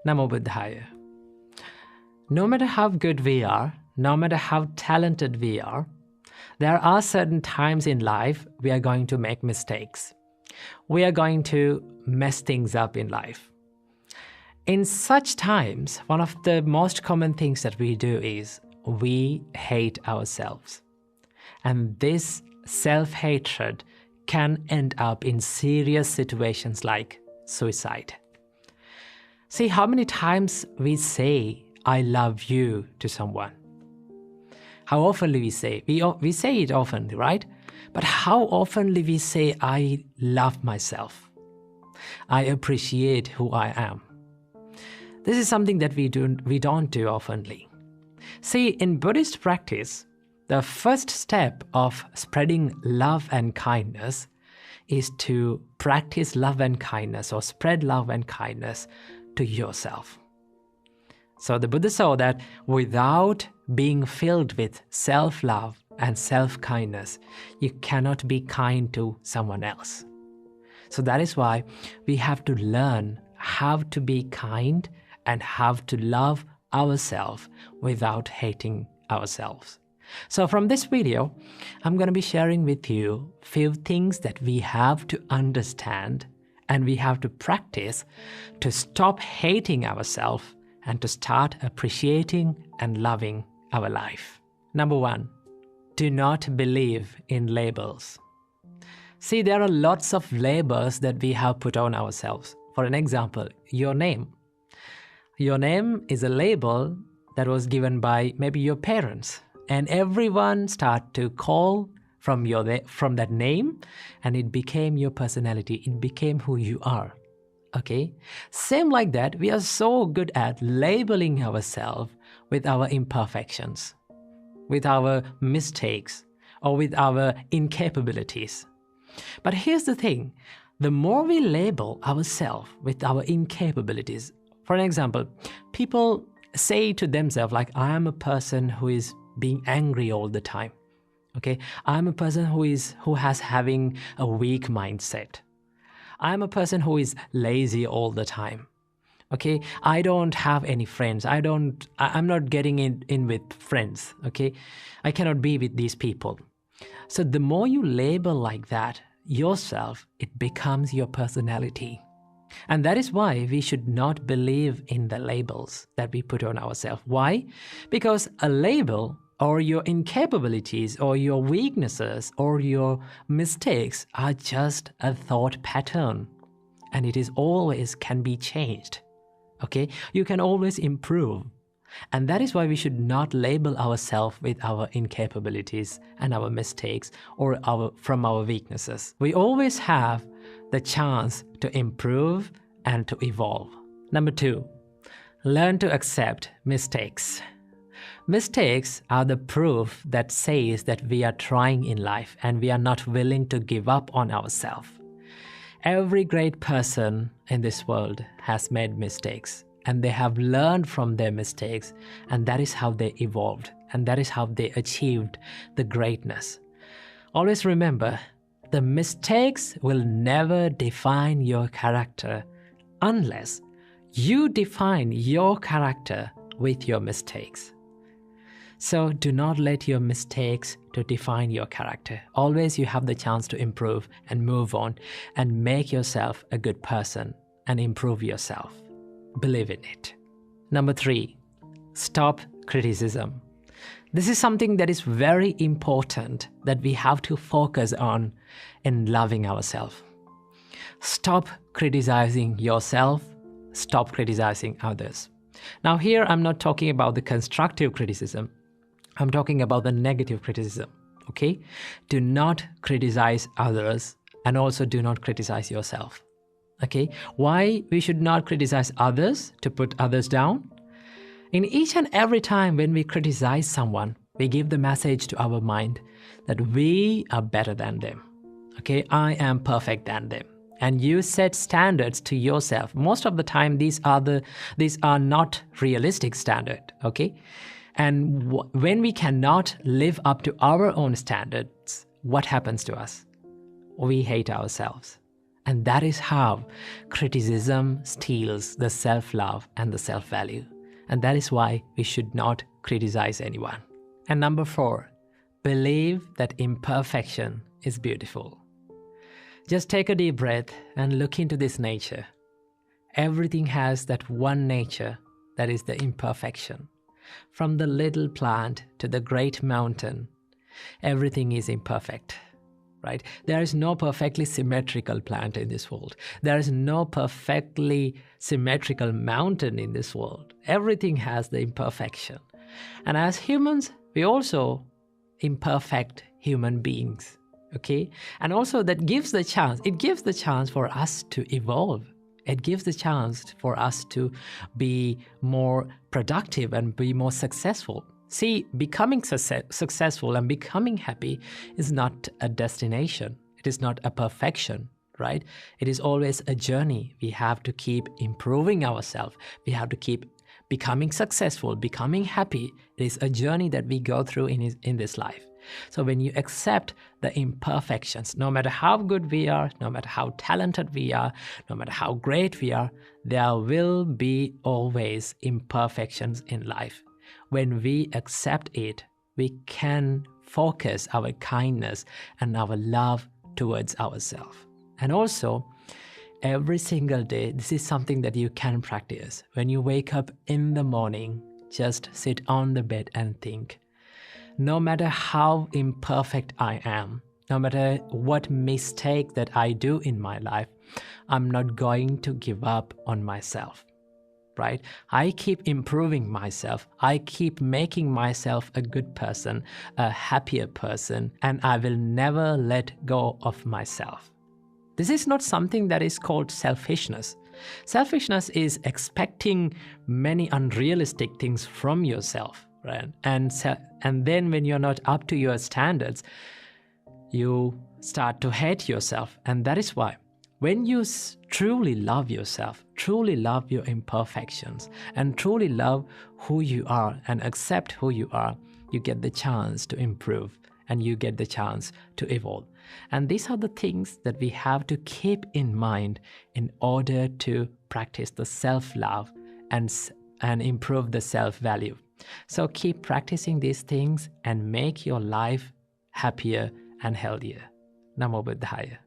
Namo Buddhaya. No matter how good we are, no matter how talented we are, there are certain times in life we are going to make mistakes. We are going to mess things up in life. In such times, one of the most common things that we do is we hate ourselves. And this self-hatred can end up in serious situations like suicide. See how many times we say, I love you to someone. How often we say? We say it often, right? But how often we say, I love myself. I appreciate who I am. This is something that we don't do oftenly. See, in Buddhist practice, the first step of spreading love and kindness is to practice love and kindness or spread love and kindness to yourself. So the Buddha saw that without being filled with self-love and self-kindness, you cannot be kind to someone else. So that is why we have to learn how to be kind and how to love ourselves without hating ourselves. So from this video, I'm going to be sharing with you a few things that we have to understand and we have to practice to stop hating ourselves and to start appreciating and loving our life. Number 1, do not believe in labels. See, there are lots of labels that we have put on ourselves. For an example, your name. Your name is a label that was given by maybe your parents, and everyone start to call from that name, and it became your personality. It became who you are. Okay? Same like that, we are so good at labeling ourselves with our imperfections, with our mistakes, or with our incapabilities. But here's the thing, the more we label ourselves with our incapabilities, for an example, people say to themselves like, I am a person who is being angry all the time. Okay, I'm a person who has having a weak mindset. I'm a person who is lazy all the time. Okay, I don't have any friends. I'm not getting in with friends. Okay, I cannot be with these people. So the more you label like that yourself, it becomes your personality. And that is why we should not believe in the labels that we put on ourselves. Why? Because a label or your incapabilities or your weaknesses or your mistakes are just a thought pattern. And it is always can be changed. Okay? You can always improve. And that is why we should not label ourselves with our incapabilities and our mistakes or from our weaknesses. We always have the chance to improve and to evolve. Number 2, learn to accept mistakes. Mistakes are the proof that says that we are trying in life and we are not willing to give up on ourselves. Every great person in this world has made mistakes and they have learned from their mistakes, and that is how they evolved and that is how they achieved the greatness. Always remember, the mistakes will never define your character unless you define your character with your mistakes. So do not let your mistakes to define your character. Always you have the chance to improve and move on and make yourself a good person and improve yourself. Believe in it. Number 3, stop criticism. This is something that is very important that we have to focus on in loving ourselves. Stop criticizing yourself. Stop criticizing others. Now here I'm not talking about the constructive criticism. I'm talking about the negative criticism. Okay? Do not criticize others and also do not criticize yourself. Okay? Why we should not criticize others to put others down? In each and every time when we criticize someone, we give the message to our mind that we are better than them. Okay, I am perfect than them. And you set standards to yourself. Most of the time, these are not realistic standards. Okay, and when we cannot live up to our own standards, what happens to us? We hate ourselves. And that is how criticism steals the self-love and the self-value. And that is why we should not criticize anyone. And number 4, believe that imperfection is beautiful. Just take a deep breath and look into this nature. Everything has that one nature that is the imperfection. From the little plant to the great mountain, everything is imperfect, right? There is no perfectly symmetrical plant in this world. There is no perfectly symmetrical mountain in this world. Everything has the imperfection. And as humans, we also imperfect human beings, okay? And also that gives the chance, it gives the chance for us to evolve. It gives the chance for us to be more productive and be more successful. See, becoming successful and becoming happy is not a destination. It is not a perfection, right? It is always a journey. We have to keep improving ourselves. We have to keep becoming successful, becoming happy. It is a journey that we go through in this life. So when you accept the imperfections, no matter how good we are, no matter how talented we are, no matter how great we are, there will be always imperfections in life. When we accept it, we can focus our kindness and our love towards ourselves. And also, every single day, this is something that you can practice. When you wake up in the morning, just sit on the bed and think, no matter how imperfect I am, no matter what mistake that I do in my life, I'm not going to give up on myself, right? I keep improving myself. I keep making myself a good person, a happier person, and I will never let go of myself. This is not something that is called selfishness. Selfishness is expecting many unrealistic things from yourself, right? And then when you're not up to your standards, you start to hate yourself. And that is why when you truly love yourself, truly love your imperfections, and truly love who you are and accept who you are, you get the chance to improve and you get the chance to evolve. And these are the things that we have to keep in mind in order to practice the self-love and improve the self-value. So keep practicing these things and make your life happier and healthier. Namo Buddhaya.